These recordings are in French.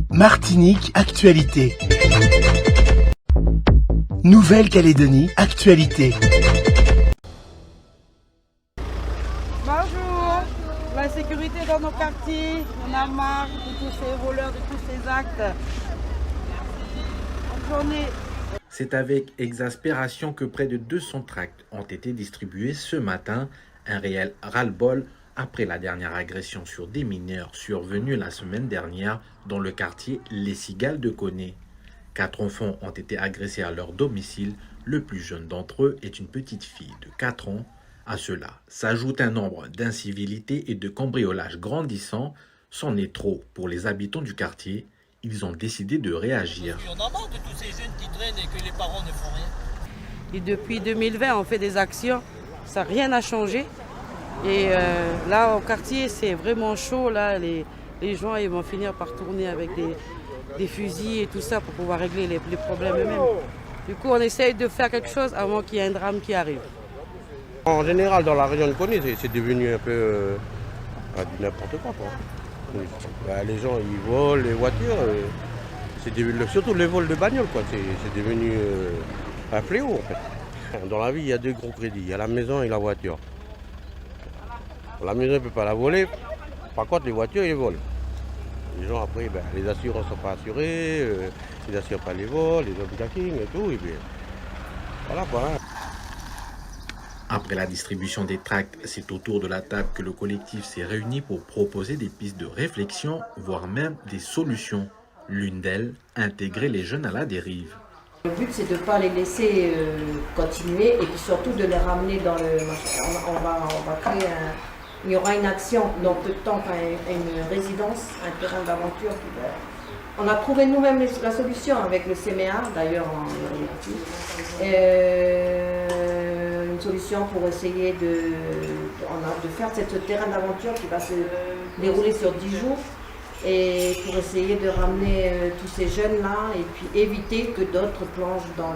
Martinique, actualité. Nouvelle-Calédonie, actualité. Bonjour. La sécurité dans nos quartiers, on a marre de tous ces voleurs, de tous ces actes. Bonne journée. C'est avec exaspération que près de 200 tracts ont été distribués ce matin, un réel ras-le-bol après la dernière agression sur des mineurs survenue la semaine dernière dans le quartier Les Cigales de Koné. 4 enfants ont été agressés à leur domicile, le plus jeune d'entre eux est une petite fille de 4 ans. À cela s'ajoute un nombre d'incivilités et de cambriolages grandissants, c'en est trop pour les habitants du quartier. Ils ont décidé de réagir. On a marre de tous ces jeunes qui traînent et que les parents ne font rien. Et depuis 2020, on fait des actions, ça rien n'a changé. Et là, au quartier, c'est vraiment chaud. Là, les gens ils vont finir par tourner avec des fusils et tout ça pour pouvoir régler les problèmes eux-mêmes. Du coup, on essaye de faire quelque chose avant qu'il y ait un drame qui arrive. En général, dans la région de Koné, c'est devenu un peu du n'importe quoi. Les gens, ils volent les voitures. Surtout les vols de bagnoles, quoi. C'est devenu un fléau, en fait. Dans la vie, il y a 2 gros crédits. Il y a la maison et la voiture. La maison, il ne peut pas la voler. Par contre, les voitures, ils les volent. Les gens, après, les assurances ne sont pas assurées. Ils n'assurent pas les vols, les hijacking et tout. Et bien, voilà, quoi. Après la distribution des tracts, c'est autour de la table que le collectif s'est réuni pour proposer des pistes de réflexion, voire même des solutions. L'une d'elles, intégrer les jeunes à la dérive. Le but, c'est de ne pas les laisser continuer et puis surtout de les ramener dans le... On va créer il y aura une action dans peu de temps, enfin, une résidence, un terrain d'aventure. On a trouvé nous-mêmes la solution avec le CMA, d'ailleurs, une solution pour essayer de faire ce terrain d'aventure qui va se dérouler sur 10 jours. Et pour essayer de ramener tous ces jeunes-là et puis éviter que d'autres plongent dans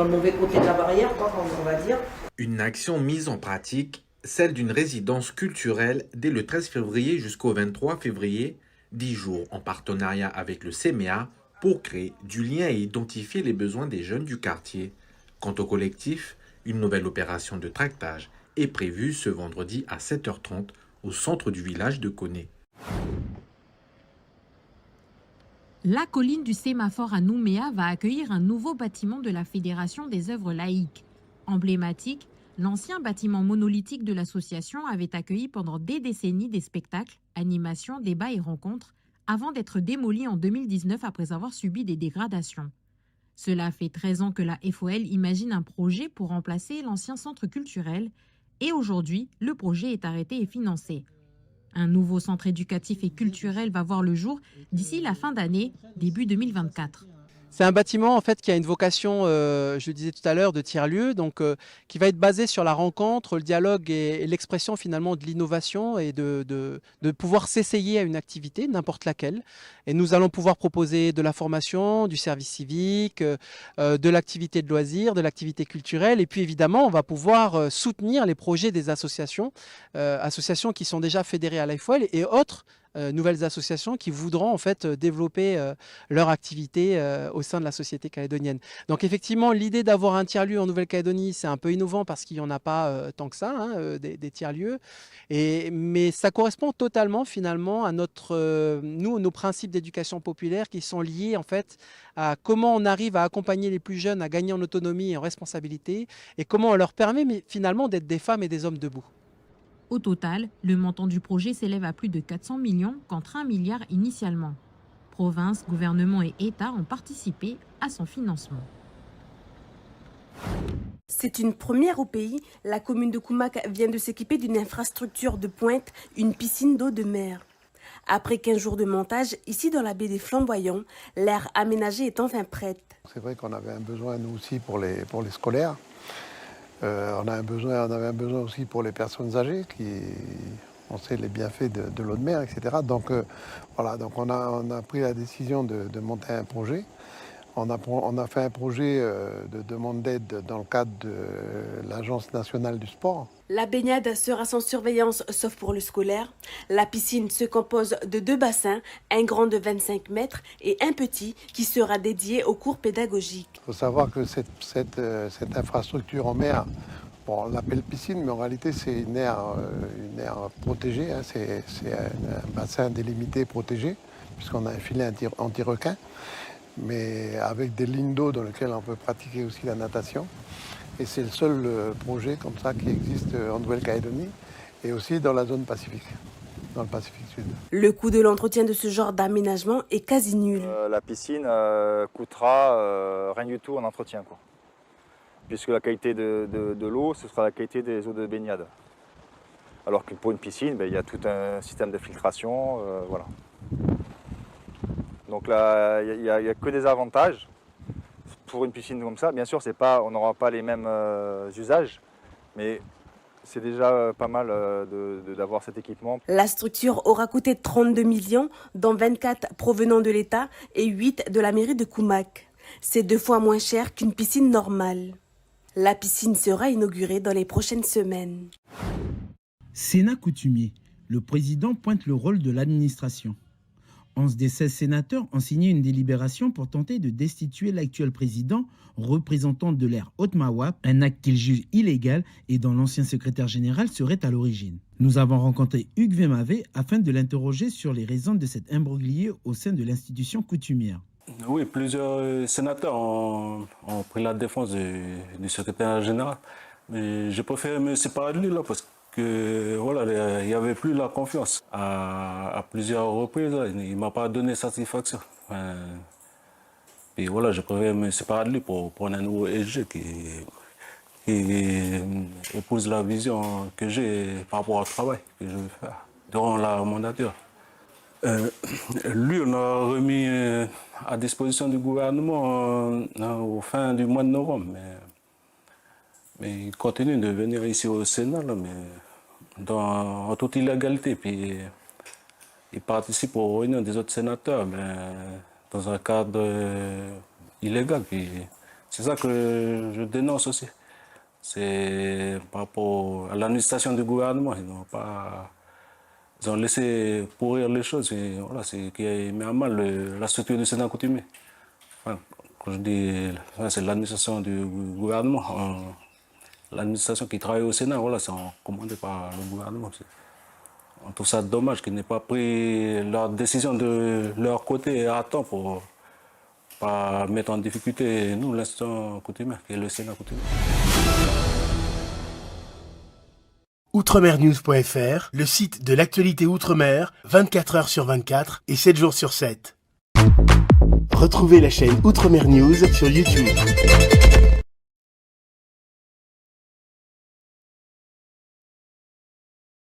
le mauvais côté de la barrière, quoi, on va dire. Une action mise en pratique, celle d'une résidence culturelle dès le 13 février jusqu'au 23 février, 10 jours en partenariat avec le CMA pour créer du lien et identifier les besoins des jeunes du quartier. Quant au collectif, une nouvelle opération de tractage est prévue ce vendredi à 7h30 au centre du village de Koné. La colline du sémaphore à Nouméa va accueillir un nouveau bâtiment de la Fédération des œuvres laïques. Emblématique, l'ancien bâtiment monolithique de l'association avait accueilli pendant des décennies des spectacles, animations, débats et rencontres, avant d'être démoli en 2019 après avoir subi des dégradations. Cela fait 13 ans que la FOL imagine un projet pour remplacer l'ancien centre culturel et aujourd'hui, le projet est arrêté et financé. Un nouveau centre éducatif et culturel va voir le jour d'ici la fin d'année, début 2024. C'est un bâtiment en fait qui a une vocation, je le disais tout à l'heure, de tiers-lieu, donc qui va être basé sur la rencontre, le dialogue et l'expression finalement de l'innovation et de pouvoir s'essayer à une activité, n'importe laquelle. Et nous allons pouvoir proposer de la formation, du service civique, de l'activité de loisirs, de l'activité culturelle. Et puis évidemment, on va pouvoir soutenir les projets des associations, associations qui sont déjà fédérées à l'AFOL et autres nouvelles associations qui voudront en fait développer leur activité au sein de la société calédonienne. Donc effectivement, l'idée d'avoir un tiers-lieu en Nouvelle-Calédonie, c'est un peu innovant parce qu'il n'y en a pas tant que ça, des tiers-lieux. Mais ça correspond totalement finalement à nos principes d'éducation populaire qui sont liés en fait à comment on arrive à accompagner les plus jeunes à gagner en autonomie et en responsabilité et comment on leur permet finalement d'être des femmes et des hommes debout. Au total, le montant du projet s'élève à plus de 400 millions contre 1 milliard initialement. Province, gouvernement et État ont participé à son financement. C'est une première au pays. La commune de Koumak vient de s'équiper d'une infrastructure de pointe, une piscine d'eau de mer. Après 15 jours de montage, ici dans la baie des Flamboyants, l'aire aménagée est enfin prête. C'est vrai qu'on avait un besoin, nous aussi, pour les scolaires. On avait un besoin aussi pour les personnes âgées, on sait les bienfaits de l'eau de mer, etc. Donc voilà, donc on a pris la décision de monter un projet. On a fait un projet de demande d'aide dans le cadre de l'Agence nationale du sport. La baignade sera sans surveillance sauf pour le scolaire. La piscine se compose de 2 bassins, un grand de 25 mètres et un petit qui sera dédié aux cours pédagogiques. Il faut savoir que cette infrastructure en mer, bon, on l'appelle piscine, mais en réalité c'est une aire protégée, hein. C'est un bassin délimité protégé, puisqu'on a un filet anti-requin, mais avec des lignes d'eau dans lesquelles on peut pratiquer aussi la natation. Et c'est le seul projet comme ça qui existe en Nouvelle-Calédonie et aussi dans la zone Pacifique, dans le Pacifique Sud. Le coût de l'entretien de ce genre d'aménagement est quasi nul. La piscine coûtera rien du tout en entretien, quoi. Puisque la qualité de l'eau, ce sera la qualité des eaux de baignade. Alors que pour une piscine, il y a tout un système de filtration, voilà. Donc là, il n'y a que des avantages. Pour une piscine comme ça, bien sûr, on n'aura pas les mêmes usages, mais c'est déjà pas mal d'avoir cet équipement. La structure aura coûté 32 millions, dont 24 provenant de l'État et 8 de la mairie de Koumak. C'est 2 fois moins cher qu'une piscine normale. La piscine sera inaugurée dans les prochaines semaines. Sénat coutumier. Le président pointe le rôle de l'administration. 11 des 16 sénateurs ont signé une délibération pour tenter de destituer l'actuel président, représentant de l'ère Haute-Mawa, un acte qu'ils jugent illégal et dont l'ancien secrétaire général serait à l'origine. Nous avons rencontré Hugues Vemavé afin de l'interroger sur les raisons de cet imbroglio au sein de l'institution coutumière. Oui, plusieurs sénateurs ont pris la défense du secrétaire général. Mais j'ai préféré me séparer de lui là parce que voilà, il n'y avait plus la confiance. À plusieurs reprises, là, il ne m'a pas donné satisfaction. Et voilà, j'ai préféré me séparer de lui pour prendre un nouveau SG qui épouse la vision que j'ai par rapport au travail que je vais faire durant la mandature. Lui, on a remis à disposition du gouvernement au fin du mois de novembre. Mais il continue de venir ici au Sénat, là, mais en toute illégalité. Puis il participe aux réunions des autres sénateurs, mais dans un cadre illégal. C'est ça que je dénonce aussi. C'est par rapport à l'administration du gouvernement. Ils ont laissé pourrir les choses. Et voilà, c'est qui met à mal la structure du Sénat coutumier. Enfin, quand je dis c'est l'administration du gouvernement. L'administration qui travaille au Sénat, voilà, c'est commandé par le gouvernement. On trouve ça dommage qu'ils n'aient pas pris leur décision de leur côté à temps pour pas mettre en difficulté nous, l'institution coutumière, qui est le Sénat coutumier. Outremernews.fr, le site de l'actualité outre-mer, 24 heures sur 24 et 7 jours sur 7. Retrouvez la chaîne Outremer News sur YouTube.